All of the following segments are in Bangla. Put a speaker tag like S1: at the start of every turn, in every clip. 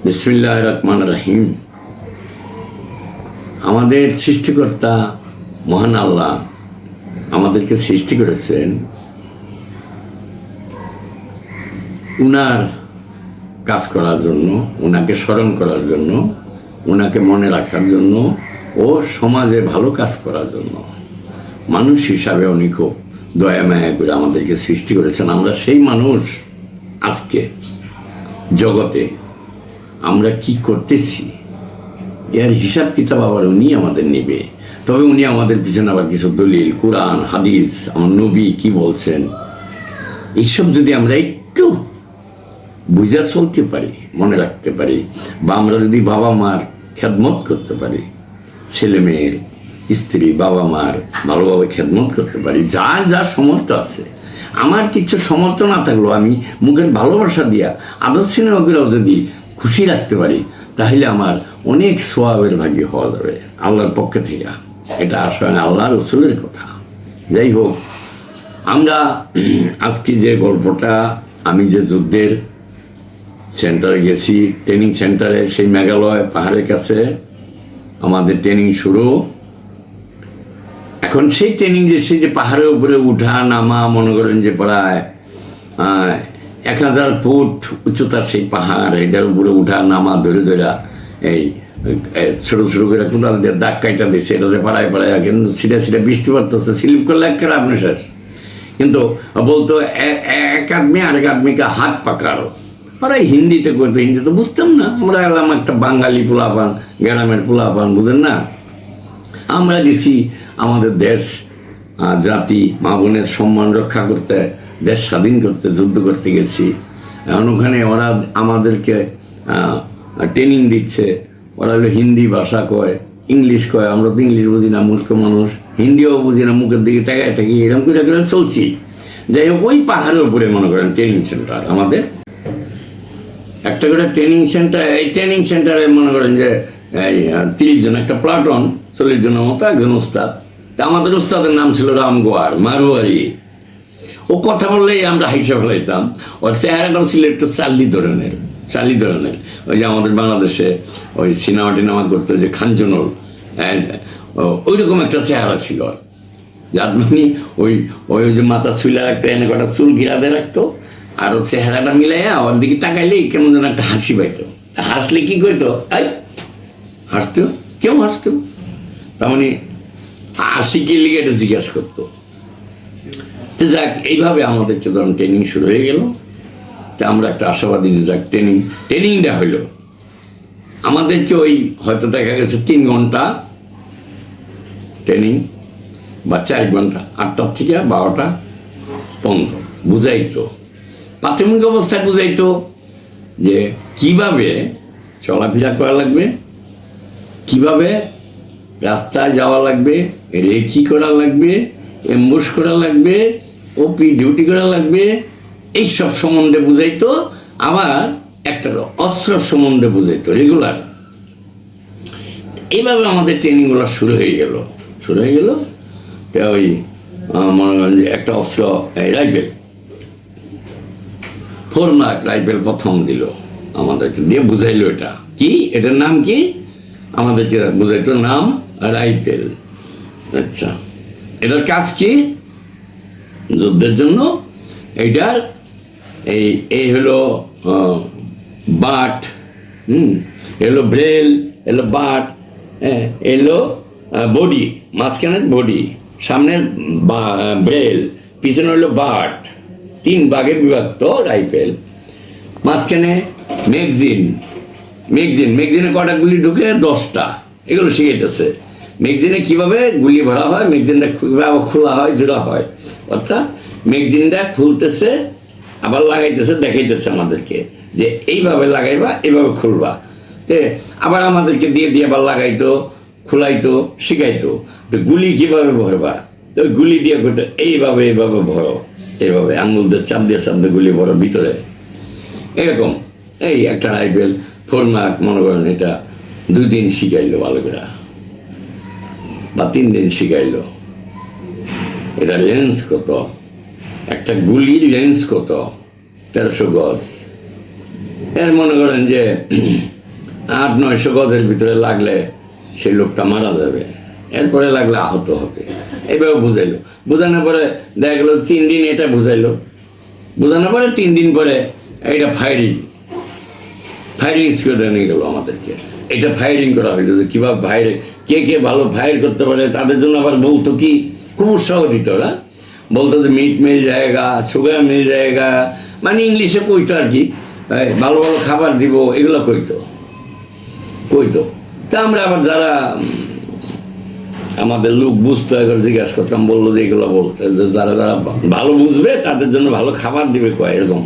S1: বিসমিল্লাহির রহমানির রহিম। আমাদের সৃষ্টিকর্তা মহান আল্লাহ আমাদেরকে সৃষ্টি করেছেন উনার কাজ করার জন্য, উনাকে স্মরণ করার জন্য, উনাকে মনে রাখার জন্য ও সমাজে ভালো কাজ করার জন্য। মানুষ হিসাবে উনি খুব দয়া মায়া করে আমাদেরকে সৃষ্টি করেছেন। আমরা সেই মানুষ। আজকে জগতে আমরা কি করতেছি এর হিসাব কিতাব আবার উনি আমাদের নেবে। তবে উনি আমাদের পিছনে আবার কিছু দলিল, কোরআন, হাদিস, আমার নবী কি বলছেন, এইসব যদি আমরা একটু বুঝা চলতে পারি, মনে রাখতে পারি, বা আমরা যদি বাবা মার খেদমত করতে পারি, ছেলে মেয়ের, স্ত্রী, বাবা মার ভালোভাবে খেদমত করতে পারি, যার যার সমর্থ আছে। আমার কিছু সমর্থ না থাকলেও আমি মুখের ভালোবাসা দিয়া আদর সিনেমাগুলো যদি খুশি রাখতে পারি, তাহলে আমার অনেক সোয়াবের ভাগ্য হওয়া যাবে আল্লাহর পক্ষে থেকে। এটা আসলে আল্লাহ রসুলের কথা। যাই হোক, আমরা আজকে যে গল্পটা, আমি যে যুদ্ধের সেন্টারে গেছি, ট্রেনিং সেন্টারে, সেই মেঘালয় পাহাড়ের কাছে আমাদের ট্রেনিং শুরু। এখন সেই ট্রেনিং যে সেই যে পাহাড়ের উপরে উঠা নামা, মনে করেন যে প্রায় 1000 ফুট উচ্চতার সেই পাহাড়, এটার উপরে উঠা নামা ধরে ধরে এই ছোটো ছোটো করে কোথাও দাগ কাইটা দিচ্ছে, এটাতে পাড়ায় পাড়ায়, কিন্তু সিটা সিটা বৃষ্টি পড়তেছে, স্লিপ করলে একটা আপনি শেষ। কিন্তু বলতো এক আদমি আরেক আদমিকে হাত পাকাড়ো, পাড়ায় হিন্দিতে করতো, হিন্দি তো বুঝতাম না। আমরা এলাম একটা বাঙালি পোলাপান, গ্রামের পোলাপান, বুঝেন না। আমরা গেছি আমাদের দেশ, জাতি, মা বোনের সম্মান রক্ষা করতে, দেশ স্বাধীন করতে, যুদ্ধ করতে গেছি। এখন ওখানে ওরা আমাদেরকে ট্রেনিং দিচ্ছে। ওরা হলো হিন্দি ভাষা কয়, ইংলিশ কয়, আমরা তো ইংলিশ বুঝি না, মূর্খ মানুষ, হিন্দিও বুঝি না, মুখের দিকে তাকায় থাকি, এরকম করে করে চলছি। যাই হোক, ওই পাহাড়ের উপরে মনে করেন ট্রেনিং সেন্টার, আমাদের একটা করে ট্রেনিং সেন্টার। এই ট্রেনিং সেন্টারে মনে করেন যে এই 30 জন, একটা প্লাটন 40 জনের মতো, একজন উস্তাদ। আমাদের উস্তাদের নাম ছিল রামগোয়ার মারোয়ারি। ও কথা বললেই আমরা হাইসা ফেলাইতাম। ওর চেহারাটাও ছিল একটু চার্লি ধরনের। ওই যে আমাদের বাংলাদেশে ওই সিনেমা টিনেমা করতো যে খানজনল, ওই রকম একটা চেহারা ছিল। যার মানে ওই ওই যে মাথা চুলে রাখতো, এনে কটা চুল গিরাতে রাখতো, আর ওর চেহারাটা মিলাইয়া ওর দিকে তাকাইলেই কেমন যেন একটা হাসি পাইতো। হাসলে কি করতো, হাসতো, কেউ হাসতো, তার মানে হাসি কে লিগে এটা জিজ্ঞাসা করতো। তো যাক, এইভাবে আমাদেরকে যখন ট্রেনিং শুরু হয়ে গেল, তা আমরা একটা আশাবাদী যে যাক ট্রেনিংটা হইলো। আমাদেরকে ওই হয়তো দেখা গেছে 3 ঘন্টা ট্রেনিং বা 4 ঘন্টা, 8টার থেকে 12টা পর্যন্ত বুঝাইতো। প্রাথমিক অবস্থায় বুঝাইতো যে কিভাবে চলাফেরা করা লাগবে, কিভাবে রাস্তায় যাওয়া লাগবে, রেকি করা লাগবে, এম্বুশ করা লাগবে, ওপি ডিউটি করা লাগবে, এইসব সম্বন্ধে বুঝাইতো। আবার একটা অস্ত্র সম্বন্ধে বুঝাইতো রেগুলার। এইভাবে আমাদের ট্রেনিংগুলো শুরু হয়ে গেল। তো ওই মনে করেন যে একটা অস্ত্র, রাইফেল, 4 মার্ক রাইফেল প্রথম দিল আমাদেরকে, দিয়ে বুঝাইলো এটা কি, এটার নাম কি, আমাদেরকে বুঝাইতো নাম রাইফেল। আচ্ছা, এটার কাজ কি যুদ্ধের জন্য? এইটার এই হলো বাট, এলো ব্রেল, এলো বাট, এলো বডি, মাঝখানের বডি, সামনের ব্রেল, পিছনে হলো বাট। 3 ভাগে বিভক্ত রাইফেল। মাঝখানে ম্যাগজিনে কটা গুলি ঢুকে? 10টা। এগুলো শিখাইতেছে ম্যাগজিনে কিভাবে গুলি ভরা হয়, ম্যাগজিনটা কিভাবে খোলা হয়, জোড়া হয়। অর্থাৎ ম্যাগজিনটা খুলতেছে, আবার লাগাইতেছে, দেখাইতেছে আমাদেরকে যে এইভাবে লাগাইবা, এইভাবে খুলবা। আবার আমাদেরকে দিয়ে আবার লাগাইতো, খোলাইতো, শিখাইতো। তো গুলি কিভাবে ভরবা, তো গুলি দিয়ে করতো এইভাবে ভরো, এইভাবে আঙুল দিয়ে চাপ দিয়ে গুলি ভরো ভিতরে, এরকম। এই একটা রাইফেল 4 মার্ক মনে করেন, এটা 2 দিন শিখাইলো ভালো করে, বা 3 দিন শিখাইলো। এটা লেন্স কত, একটা গুলির লেন্স কত, 1300 গজ। এর মনে করেন যে 800-900 গজের ভিতরে লাগলে সেই লোকটা মারা যাবে, এরপরে লাগলে আহত হবে। এইভাবে বুঝাইলো। বোঝানোর পরে দেখা গেলো 3 দিন এটা বুঝাইলো, বোঝানোর পরে 3 দিন পরে এটা ফায়ারিং স্কোয়াডে নিয়ে গেলো আমাদেরকে। এটা ফায়ারিং করা হইলো যে কীভাবে কে ভালো ফায়ার করতে পারে তাদের জন্য আবার বলতো কি, খুব উৎসাহ দিত ওরা, বলতো যে মিট মিল জায়গা, সুগার মিল জায়গা, মানে ইংলিশে কইতো আর কি, ভালো ভালো খাবার দিব, এগুলো কইতো। তা আমরা আবার যারা আমাদের লোক বুঝতো এগুলো জিজ্ঞাসা করতাম, বললো যে এগুলো বলতে, যে যারা ভালো বুঝবে তাদের জন্য ভালো খাবার দিবে কয়, এরকম।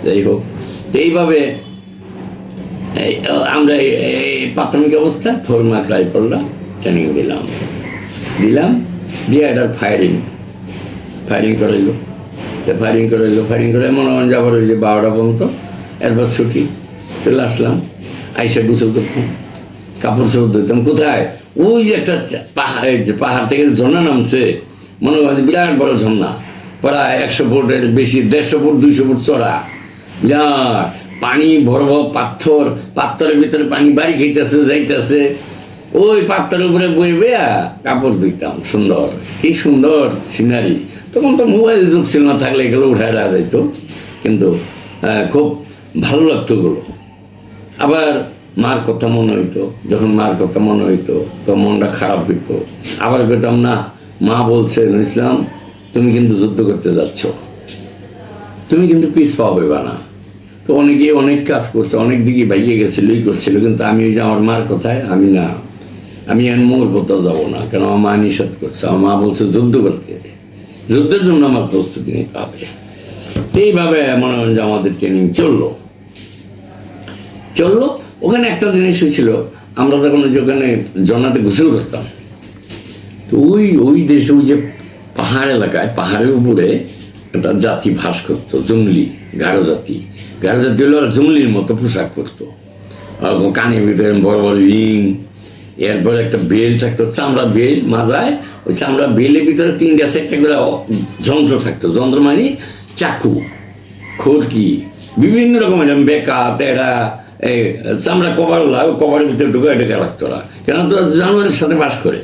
S1: যাই হোক, এইভাবে আমরা প্রাথমিক অবস্থায় ফোরমাক রাইফেলরা ট্রেনিং দিলাম দিয়ে এটার ফায়ারিং করাইলো মনে হয় যাবার ওই যে 12টা পর্যন্ত, এরপর ছুটি, চলে আসলাম। আইসা গোসল করতাম, কাপড় চোপড় ধরতাম। কোথায়? ওই যে একটা পাহাড় থেকে ঝর্ণা নামছে, মনে হয় বিরাট বড় ঝর্ণা, প্রায় 100 ফুটের বেশি, 150 ফুট 200 ফুট চড়া, বিরাট পানি, বড় বড় পাথরের ভিতরে পানি বাড়ি খাইতেছে যাইতেছে। ওই পাথরের উপরে বই বেয়া কাপড় ধুইতাম। কি সুন্দর সিনারি। তখন তো মোবাইল যুগ ছিল না, থাকলে এগুলো উঠায় রাখা যাইতো, কিন্তু খুব ভালো লাগতো ওগুলো। আবার মার কথা মনে হইতো, যখন মার কথা মনে হইতো তো মনটা খারাপ হইতো। আবার কইতাম না, মা বলছে ইসলাম তুমি কিন্তু যুদ্ধ করতে যাচ্ছ, তুমি কিন্তু পিছপা হইবা না। তো অনেকে অনেক কাজ করছে, অনেক দিকে ভাইয়ে গেছিল, করছিল, কিন্তু আমি ওই যে আমার মার কথায় আমি আর মোর কোথাও যাবো না, কেন আমার মা নিষেধ করছে। আমার মা বলছে যুদ্ধ করতে, যুদ্ধের জন্য আমার প্রস্তুতি নিতে হবে। এইভাবে মনে হয় যে আমাদের ট্রেনিং চললো। ওখানে একটা জিনিস হয়েছিল, আমরা যখন ওখানে জন্নাতে গোসল করতাম, তো ওই দেশে ওই যে পাহাড় এলাকায়, পাহাড়ের উপরে একটা জাতি বাস করতো, জঙ্গলি, গারো জাতি হলো ওরা জঙ্গলির মতো পোশাক পরতো, কানে ভিতরে বড় বড় রিং, এরপরে একটা বেল থাকতো, চামড়া বেল মাজায়, ওই চামড়া বেলের ভিতরে 3-4টা করে যন্ত্র থাকতো। যন্ত্র মানে চাকু, খড়কি, বিভিন্ন রকমের বেকা তেড়া, এই চামড়া কভারের ভিতরে ঢুকে লাগতো ওরা, কেন তো জানোয়ারের সাথে বাস করে।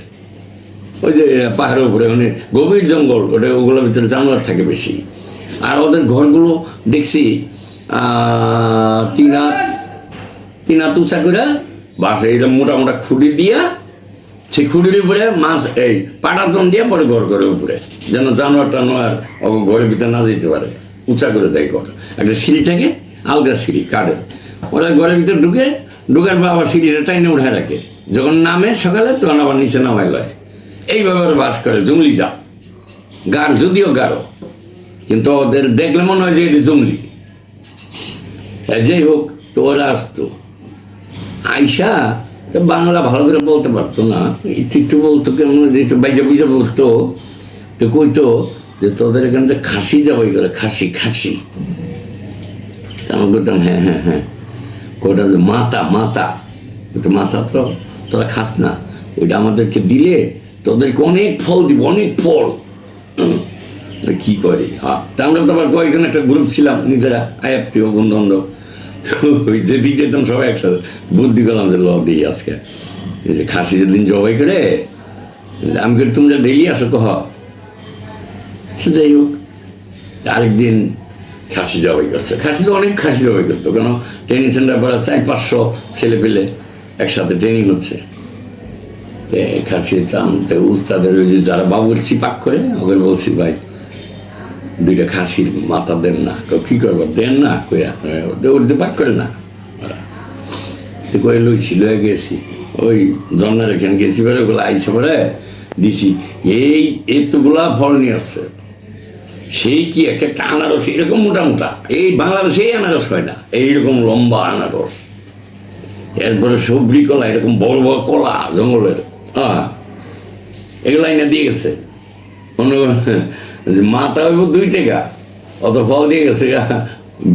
S1: ওই যে পাহাড়ের উপরে মানে গভীর জঙ্গল, ওগুলোর ভিতরে জানোয়ার থাকে বেশি। আর ওদের ঘরগুলো দেখছি তিনাত উঁচা করে বাসা, এইরকম মোটা খুঁড়ি দিয়া, সেই খুঁড়ির উপরে মাছ এই পাটাতন দিয়ে পরে ঘর করে উপরে, যেন জানোয়ার টানোয়ার ঘরের ভিতরে না যেতে পারে, উঁচা করে দেয় ঘর। একটা সিঁড়ি থাকে, আলগা সিঁড়ি কাঠের, ওরা ঘরের ভিতরে ঢুকার পর আবার সিঁড়িটা টাইনে উঠায় রাখে, যখন নামে সকালে তখন আবার নিচে নামায় লয়। এইভাবে ওরা বাস করে, জঙ্গলি জাত, যদিও গাঢ়, কিন্তু ওদের দেখলে মনে হয় যে এটি জঙ্গলি। যাই হোক, তো ওরা আসতো, আইসা তো বাংলা ভালো করে বলতে পারতো না, একটু বলতো, কেমন বাইজা বুঝা বলতো। তো কইতো যে তোদের এখান থেকে খাসি যাবাই করে, খাসি। আমি বলতাম হ্যাঁ। ওটা মাথা তো তোরা খাস না, ওইটা আমাদেরকে দিলে তোদেরকে অনেক ফল দিব, অনেক ফল। কি করে, তা আমরা তো আবার কয়েকজন একটা গ্রুপ ছিলাম নিজেরা, আয়াপ্রিয় বন্ধু বান্ধব, তো ওই যেদিকে যেতাম সবাই একসাথে বুদ্ধি করলাম যে দিই আজকে এই যে খাসি যেদিন জবাই করে, আমি করে তোমরা ডেলি আসো কহ। যাই হোক, আরেকদিন খাসি জবাই করছে, তো অনেক খাসি জবাই করতো, কেন ট্রেনিং সেন্টার পড়া 400-500 ছেলে পেলে একসাথে ট্রেনিং হচ্ছে। খাসি উস্তাদের ওই যে যারা বাবুর্চি পাক করে, ওদের বলছি ভাই 2টা খাসির মাথা দেন না। কি করবো, দেন না, ওদের পাক করে না ওরা। কয়ে লয়ে গেছি, ওই জন্নার এখানে গেছি পরে, ওগুলো আইসে পরে দিছি, এতগুলা ফল নিয়ে আসছে। সেই কি একটা আনারস, এরকম মোটা, এই বাংলাদেশেই আনারস হয় না, এইরকম লম্বা আনারস। এরপরে সবরি কলা, এরকম বড় বড় কলা জঙ্গলের, এগুলো আইনা দিয়ে গেছে। মাথা হইব 2 টাকা, অত ফল দিয়ে গেছে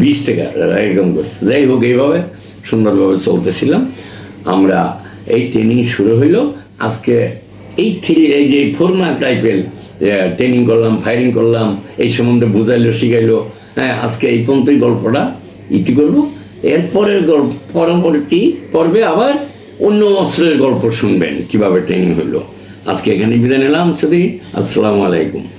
S1: 20 টাকা, এরকম করছে। যাই হোক, এইভাবে সুন্দরভাবে চলতেছিলাম আমরা। এই ট্রেনিং শুরু হইলো আজকে। এই যে ফোরমাক রাইফেল ট্রেনিং করলাম, ফায়ারিং করলাম, এই সম্বন্ধে বুঝাইলো, শিখাইলো। হ্যাঁ, আজকে এই পর্যন্তই গল্পটা ইতি করবো। এর পরের গল্প, পরবর্তী পর্বে আবার অন্য অস্ত্রের গল্প শুনবেন, কিভাবে ট্রেনিং হলো। আজকে এখানে বিদায় নিলাম। আসসালামু আলাইকুম।